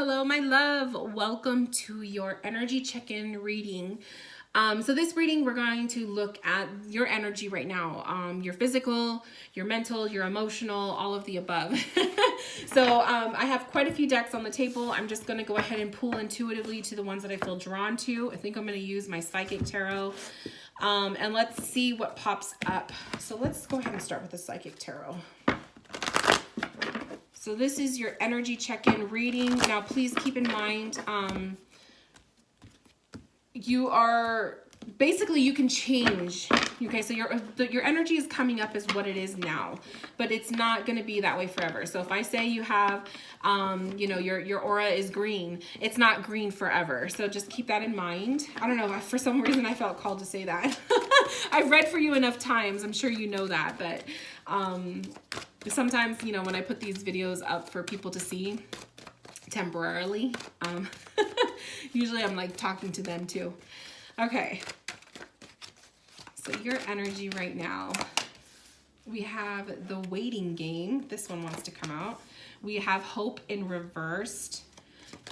Hello, my love. Welcome to your energy check-in reading. So this reading, we're going to look at your energy right now, your physical, your mental, your emotional, all of the above. I have quite a few decks on the table. I'm just going to go ahead and pull intuitively to the ones that I feel drawn to. I think I'm going to use my Psychic Tarot. And let's see what pops up. So let's go ahead and start with the Psychic Tarot. So this is your energy check-in reading. Now, please keep in mind, you can change. Okay, so your energy is coming up as what it is now, but it's not going to be that way forever. So if I say you have, your aura is green, it's not green forever. So just keep that in mind. I don't know, for some reason I felt called to say that. I've read for you enough times. I'm sure you know that, but sometimes, when I put these videos up for people to see temporarily, usually I'm like talking to them too. Okay. So your energy right now, we have the waiting game. This one wants to come out. We have hope in reversed,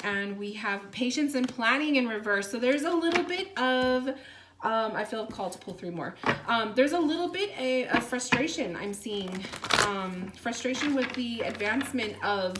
and we have patience and planning in reverse. So there's a little bit of, I feel called to pull three more. There's a little bit of frustration I'm seeing. Frustration with the advancement of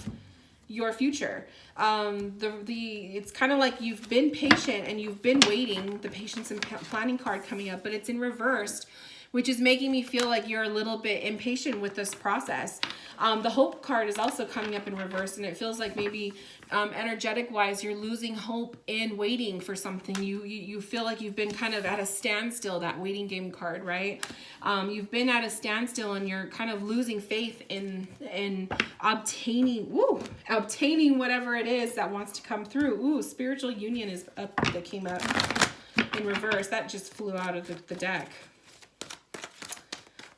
your future. It's kind of like you've been patient and you've been waiting, the patience and planning card coming up, but it's in reversed, which is making me feel like you're a little bit impatient with this process. The hope card is also coming up in reverse, and it feels like maybe energetic wise, you're losing hope in waiting for something. You feel like you've been kind of at a standstill, that waiting game card, right? You've been at a standstill and you're kind of losing faith in obtaining whatever it is that wants to come through. Ooh, spiritual union is up, that came up in reverse. That just flew out of the deck.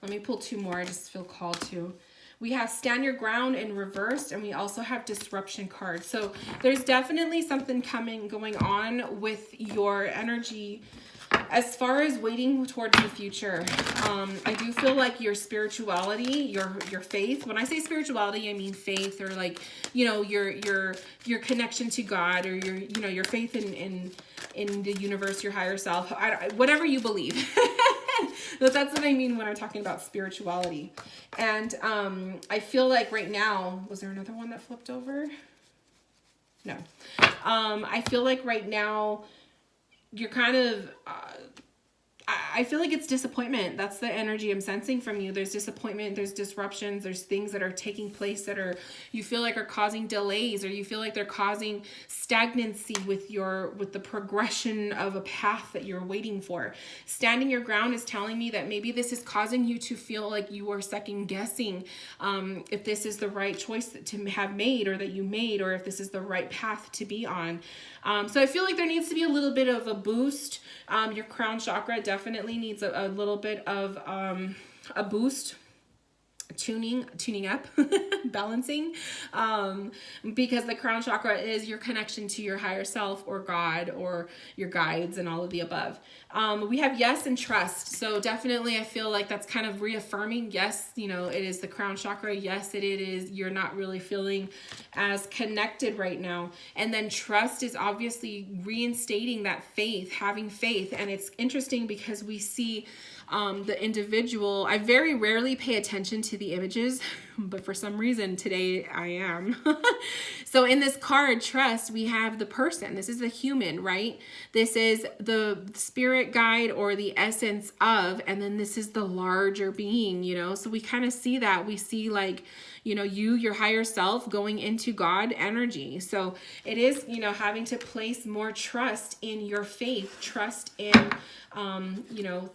Let me pull two more. I just feel called to. We have stand your ground in reverse, and we also have disruption card. So there's definitely something going on with your energy as far as waiting towards the future. I do feel like your spirituality, your faith. When I say spirituality, I mean faith, or like, your connection to God, or your faith in the universe, your higher self, whatever you believe. That's what I mean when I'm talking about spirituality. And I feel like right now, was there another one that flipped over? No. I feel like right now you're kind of, I feel like it's disappointment. That's the energy I'm sensing from you. There's disappointment, there's disruptions, there's things that are taking place that you feel like are causing delays, or you feel like they're causing stagnancy with the progression of a path that you're waiting for. Standing your ground is telling me that maybe this is causing you to feel like you are second guessing if this is the right choice to have made, or that you made, or if this is the right path to be on. So I feel like there needs to be a little bit of a boost. Your crown chakra definitely needs a little bit of a boost, tuning up, balancing, because the crown chakra is your connection to your higher self, or God, or your guides, and all of the above. We have yes and trust. So definitely I feel like that's kind of reaffirming. Yes, it is the crown chakra. Yes, it is. You're not really feeling as connected right now. And then trust is obviously reinstating that faith, having faith. And it's interesting because we see the individual. I very rarely pay attention to the images, but for some reason today I am. So in this card, trust, we have the person. This is the human, right? This is the spirit guide, or the essence of, and then this is the larger being, so we kind of see that. We see like, your higher self going into God energy. So it is, having to place more trust in your faith, trust in,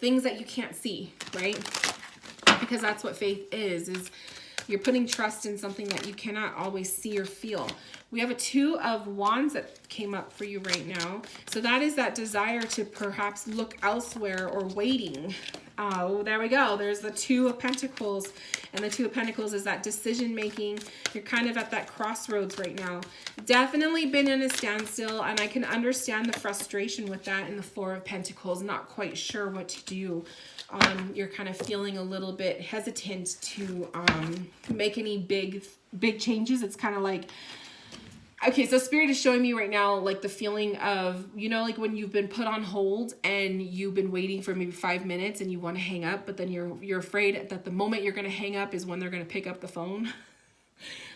things that you can't see, right? Because that's what faith is you're putting trust in something that you cannot always see or feel. We have a 2 of Wands that came up for you right now. So that is that desire to perhaps look elsewhere, or waiting. Oh, there we go. There's the 2 of Pentacles. And the 2 of Pentacles is that decision making. You're kind of at that crossroads right now. Definitely been in a standstill, and I can understand the frustration with that in the 4 of Pentacles. Not quite sure what to do. You're kind of feeling a little bit hesitant to make any big changes. It's kind of like, Okay, so Spirit is showing me right now, like the feeling of, you know, like when you've been put on hold and you've been waiting for maybe 5 minutes and you want to hang up, but then you're afraid that the moment you're going to hang up is when they're going to pick up the phone.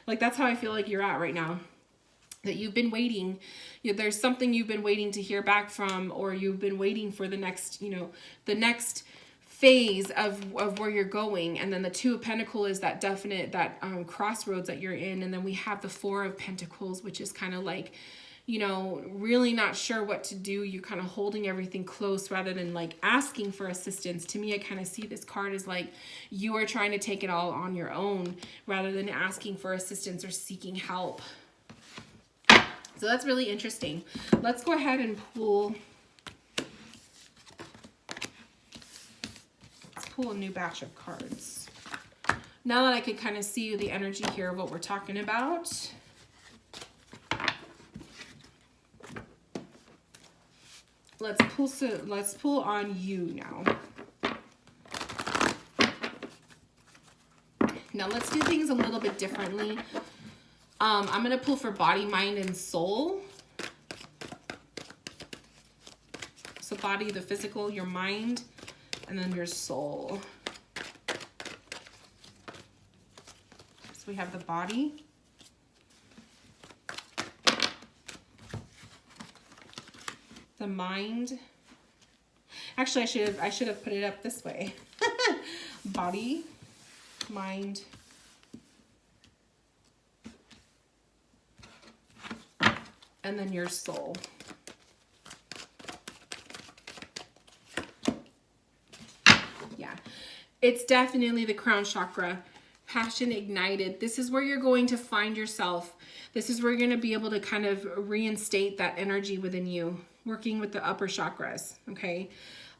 Like that's how I feel like you're at right now. That you've been waiting, you know, there's something you've been waiting to hear back from, or you've been waiting for the next, you know, the next phase of where you're going. And then the Two of Pentacles is that definite, that crossroads that you're in. And then we have the Four of Pentacles, which is kind of like, you know, really not sure what to do. You're kind of holding everything close rather than like asking for assistance. To me, I kind of see this card as like you are trying to take it all on your own rather than asking for assistance or seeking help. So that's really interesting. Let's go ahead and pull a new batch of cards. Now that I can kind of see the energy here of what we're talking about. Let's pull on you now. Now let's do things a little bit differently. I'm going to pull for body, mind, and soul. So body, the physical, your mind, and then your soul. So we have the body. The mind. Actually, I should have put it up this way. Body, mind, and then your soul. Yeah, it's definitely the crown chakra, passion ignited. This is where you're going to find yourself. This is where you're going to be able to kind of reinstate that energy within you, working with the upper chakras, okay?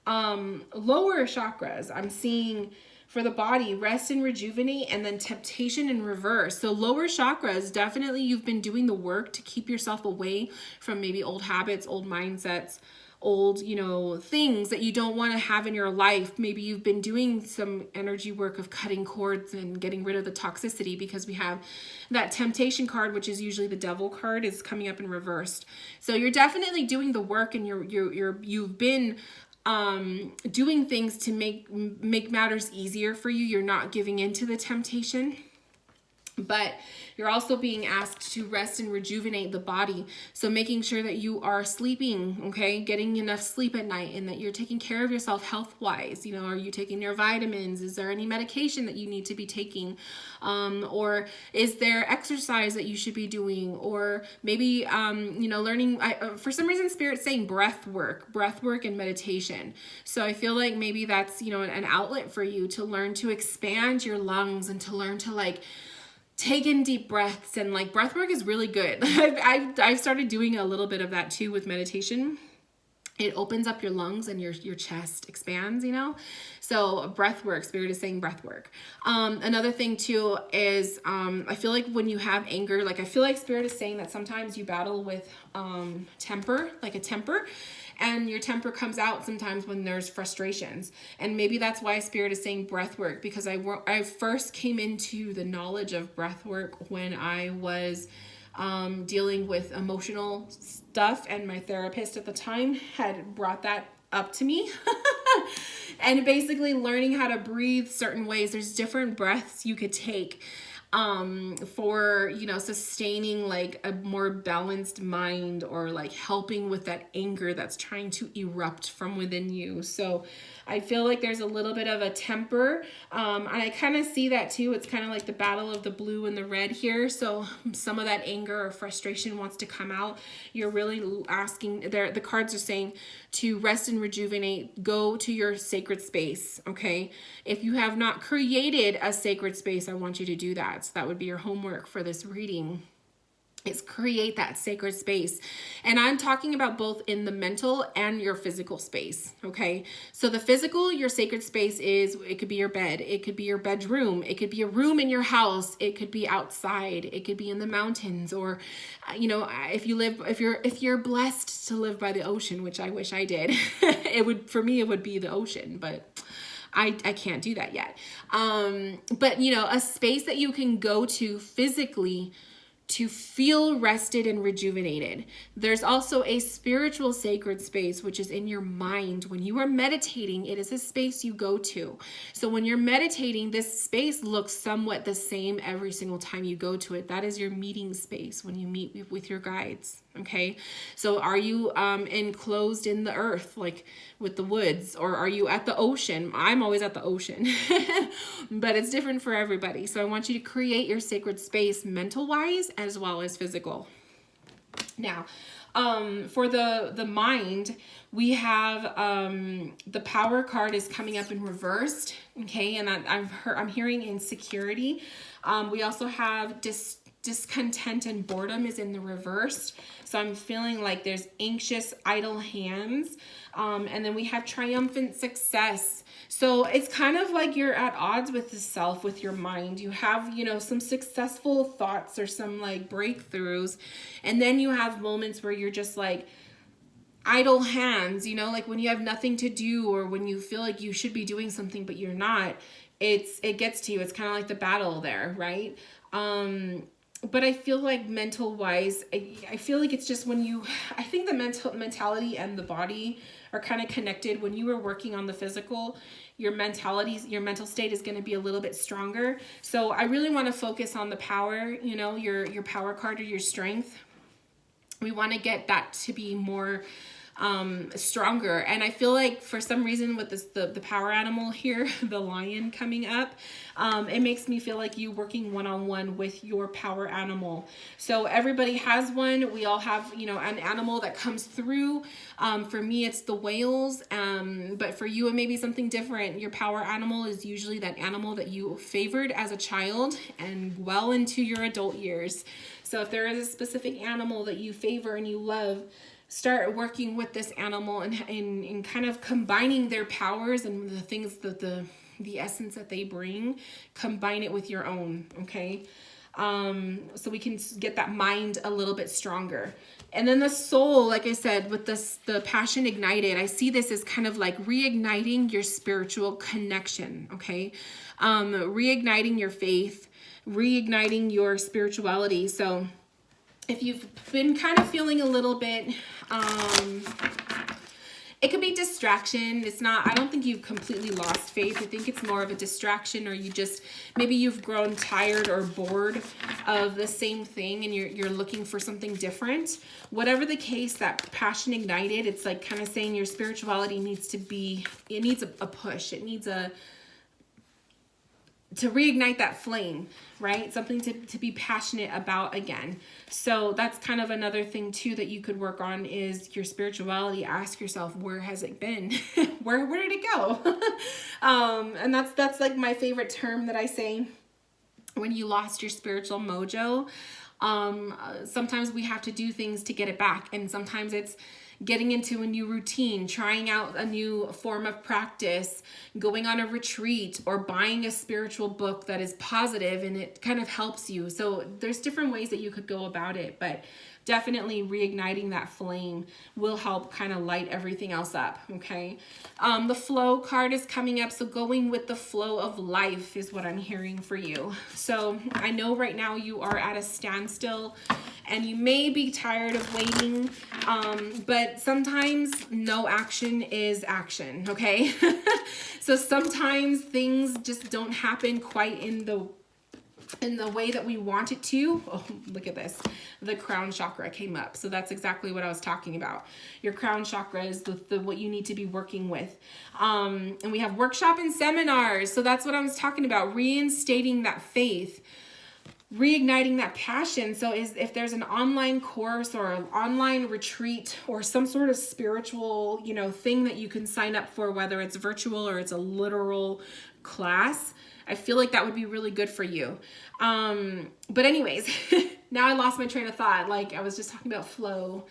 Lower chakras, I'm seeing for the body, rest and rejuvenate, and then temptation and reverse. So lower chakras, definitely you've been doing the work to keep yourself away from maybe old habits, old mindsets, old, you know, things that you don't want to have in your life. Maybe you've been doing some energy work of cutting cords and getting rid of the toxicity, because we have that temptation card, which is usually the devil card, is coming up in reversed. So you're definitely doing the work, and you've been doing things to make matters easier for you. You're not giving into the temptation, but you're also being asked to rest and rejuvenate the body. So making sure that you are sleeping, okay, getting enough sleep at night, and that you're taking care of yourself health-wise. You know, are you taking your vitamins? Is there any medication that you need to be taking? Or is there exercise that you should be doing? Or maybe, you know, learning, for some reason, Spirit's saying breath work and meditation. So I feel like maybe that's, you know, an outlet for you to learn to expand your lungs and to learn to like take in deep breaths. And like breath work is really good. I've started doing a little bit of that too with meditation. It opens up your lungs and your chest expands, you know? So breath work, Spirit is saying breath work. Another thing too is, I feel like when you have anger, like I feel like Spirit is saying that sometimes you battle with temper, like a temper, and your temper comes out sometimes when there's frustrations. And maybe that's why Spirit is saying breath work, because I first came into the knowledge of breath work when I was dealing with emotional stuff, and my therapist at the time had brought that up to me. And basically learning how to breathe certain ways. There's different breaths you could take for, you know, sustaining like a more balanced mind, or like helping with that anger that's trying to erupt from within you. So I feel like there's a little bit of a temper, and I kind of see that too. It's kind of like the battle of the blue and the red here. So some of that anger or frustration wants to come out. You're really asking there, the cards are saying to rest and rejuvenate, go to your sacred space, okay? If you have not created a sacred space, I want you to do that. So that would be your homework for this reading, is create that sacred space. And I'm talking about both in the mental and your physical space, okay? So the physical, your sacred space is, it could be your bed, it could be your bedroom, it could be a room in your house, it could be outside, it could be in the mountains, or, you know, if you're blessed to live by the ocean, which I wish I did, for me, it would be the ocean, but I can't do that yet. But, you know, a space that you can go to physically to feel rested and rejuvenated. There's also a spiritual sacred space, which is in your mind. When you are meditating, it is a space you go to. So when you're meditating, this space looks somewhat the same every single time you go to it. That is your meeting space when you meet with your guides. Okay, so are you enclosed in the earth, like with the woods, or are you at the ocean? I'm always at the ocean, but it's different for everybody. So I want you to create your sacred space mental wise as well as physical. Now, for the mind, we have the Power card is coming up in reversed. Okay, and I'm hearing insecurity. We also have discontent and boredom is in the reverse. So I'm feeling like there's anxious, idle hands. And then we have triumphant success. So it's kind of like you're at odds with the self, with your mind. You have, some successful thoughts or some like breakthroughs. And then you have moments where you're just like idle hands, like when you have nothing to do or when you feel like you should be doing something, but you're not. It gets to you. It's kind of like the battle there, right? But I feel like mental wise, I feel like it's just I think the mentality and the body are kind of connected. When you are working on the physical, your mental state is going to be a little bit stronger. So I really want to focus on the power, your power card or your strength. We want to get that to be more stronger. And I feel like for some reason with this, the power animal here, the lion coming up, it makes me feel like you working one-on-one with your power animal. So everybody has one. We all have, an animal that comes through. For me, it's the whales. But for you, it may be something different. Your power animal is usually that animal that you favored as a child and well into your adult years. So if there is a specific animal that you favor and you love, start working with this animal and kind of combining their powers and the things that the essence that they bring, combine it with your own, okay? So we can get that mind a little bit stronger. And then the soul, like I said, with the passion ignited, I see this as kind of like reigniting your spiritual connection, okay? Reigniting your faith, reigniting your spirituality. So if you've been kind of feeling a little bit, it could be distraction. I don't think you've completely lost faith. I think it's more of a distraction, or maybe you've grown tired or bored of the same thing and you're looking for something different. Whatever the case, that passion ignited, it's like kind of saying your spirituality needs a push. It needs to reignite that flame, right? Something to be passionate about again. So that's kind of another thing too that you could work on is your spirituality. Ask yourself, where has it been? where did it go? And that's like my favorite term that I say when you lost your spiritual mojo. Sometimes we have to do things to get it back. And sometimes it's getting into a new routine, trying out a new form of practice, going on a retreat, or buying a spiritual book that is positive and it kind of helps you. So there's different ways that you could go about it, but definitely reigniting that flame will help kind of light everything else up, okay? The flow card is coming up, so going with the flow of life is what I'm hearing for you. So I know right now you are at a standstill and you may be tired of waiting, but sometimes no action is action, okay? So sometimes things just don't happen quite in the way that we want it to. Oh, look at this. The crown chakra came up. So that's exactly what I was talking about. Your crown chakra is what you need to be working with. And we have workshop and seminars. So that's what I was talking about. Reinstating that faith, reigniting that passion. So if there's an online course or an online retreat or some sort of spiritual, thing that you can sign up for, whether it's virtual or it's a literal class, I feel like that would be really good for you. But anyways, now I lost my train of thought. Like I was just talking about flow.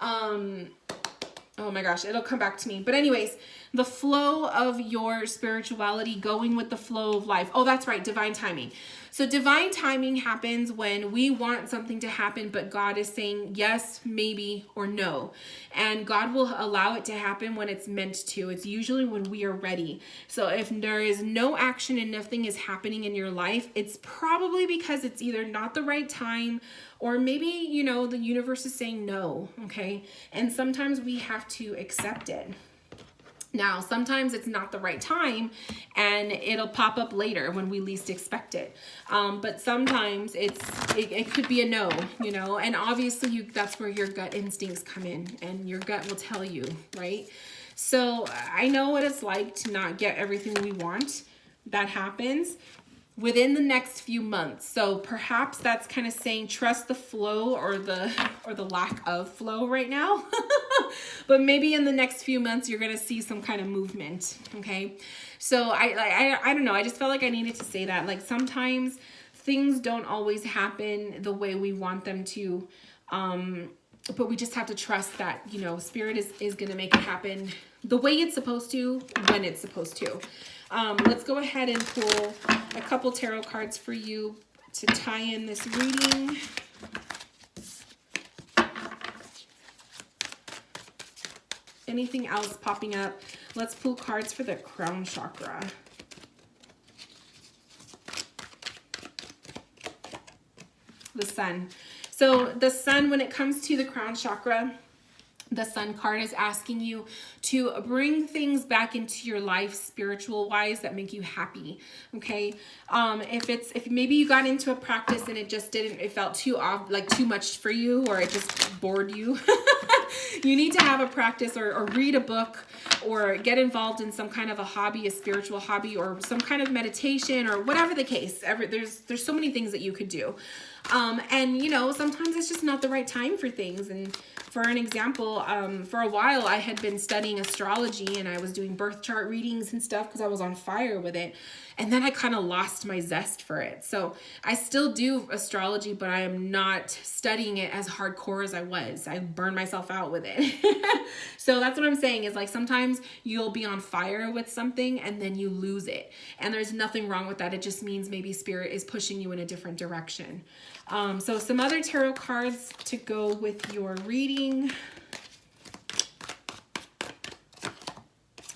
Oh my gosh, it'll come back to me. But anyways, the flow of your spirituality, going with the flow of life. Oh, that's right, divine timing. So divine timing happens when we want something to happen, but God is saying yes, maybe, or no. And God will allow it to happen when it's meant to. It's usually when we are ready. So if there is no action and nothing is happening in your life, it's probably because it's either not the right time, or maybe, you know, the universe is saying no, okay? And sometimes we have to accept it. Now, sometimes it's not the right time and it'll pop up later when we least expect it. But sometimes it could be a no, you know, and obviously that's where your gut instincts come in, and your gut will tell you, right? So I know what it's like to not get everything we want. That happens within the next few months. So perhaps that's kind of saying trust the flow or the lack of flow right now. But maybe in the next few months you're going to see some kind of movement, okay? So I don't know, I just felt like I needed to say that. Like sometimes things don't always happen the way we want them to. But we just have to trust that, you know, Spirit is going to make it happen the way it's supposed to, when it's supposed to. Let's go ahead and pull a couple tarot cards for you to tie in this reading. Anything else popping up? Let's pull cards for the crown chakra. The Sun. So the Sun, when it comes to the crown chakra, the Sun card is asking you to bring things back into your life spiritual wise that make you happy. Okay. If maybe you got into a practice and it felt too much for you, or it just bored you, you need to have a practice or read a book or get involved in some kind of a hobby, a spiritual hobby, or some kind of meditation, or whatever the case. There's so many things that you could do. And you know, sometimes it's just not the right time for things. And for an example, for a while I had been studying astrology and I was doing birth chart readings and stuff because I was on fire with it. And then I kind of lost my zest for it. So I still do astrology, but I am not studying it as hardcore as I was. I burned myself out with it. So that's what I'm saying is, like, sometimes you'll be on fire with something and then you lose it. And there's nothing wrong with that. It just means maybe Spirit is pushing you in a different direction. So some other tarot cards to go with your reading.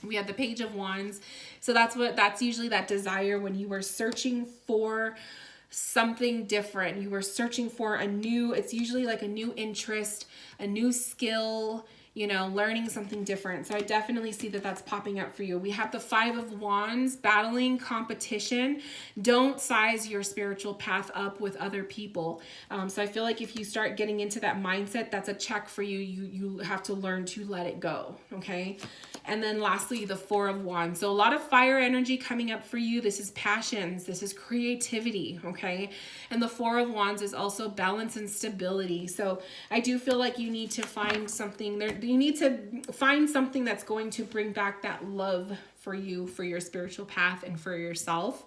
We have the Page of Wands. So that's usually that desire when you were searching for something different. You were searching for it's usually like a new interest, a new skill, you know, learning something different. So I definitely see that that's popping up for you. We have the Five of Wands, battling competition. Don't size your spiritual path up with other people. So I feel like if you start getting into that mindset, that's a check for you. You have to learn to let it go, okay? And then lastly, the Four of Wands. So a lot of fire energy coming up for you. This is passions. This is creativity, okay? And the Four of Wands is also balance and stability. So I do feel like you need to find something there. You need to find something that's going to bring back that love for you, for your spiritual path, and for yourself.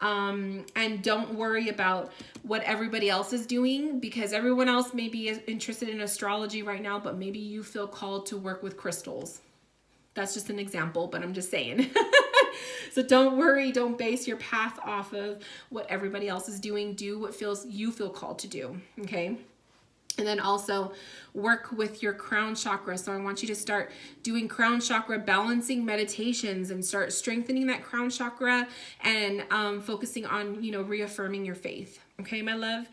And don't worry about what everybody else is doing, because everyone else may be interested in astrology right now, but maybe you feel called to work with crystals. That's just an example, but I'm just saying. So don't worry. Don't base your path off of what everybody else is doing. Do what you feel called to do. Okay. And then also work with your crown chakra. So I want you to start doing crown chakra balancing meditations and start strengthening that crown chakra and focusing on, you know, reaffirming your faith. Okay, my love.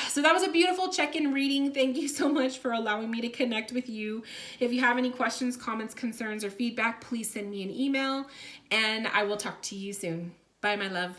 So that was a beautiful check-in reading. Thank you so much for allowing me to connect with you. If you have any questions, comments, concerns, or feedback, please send me an email and I will talk to you soon. Bye, my love.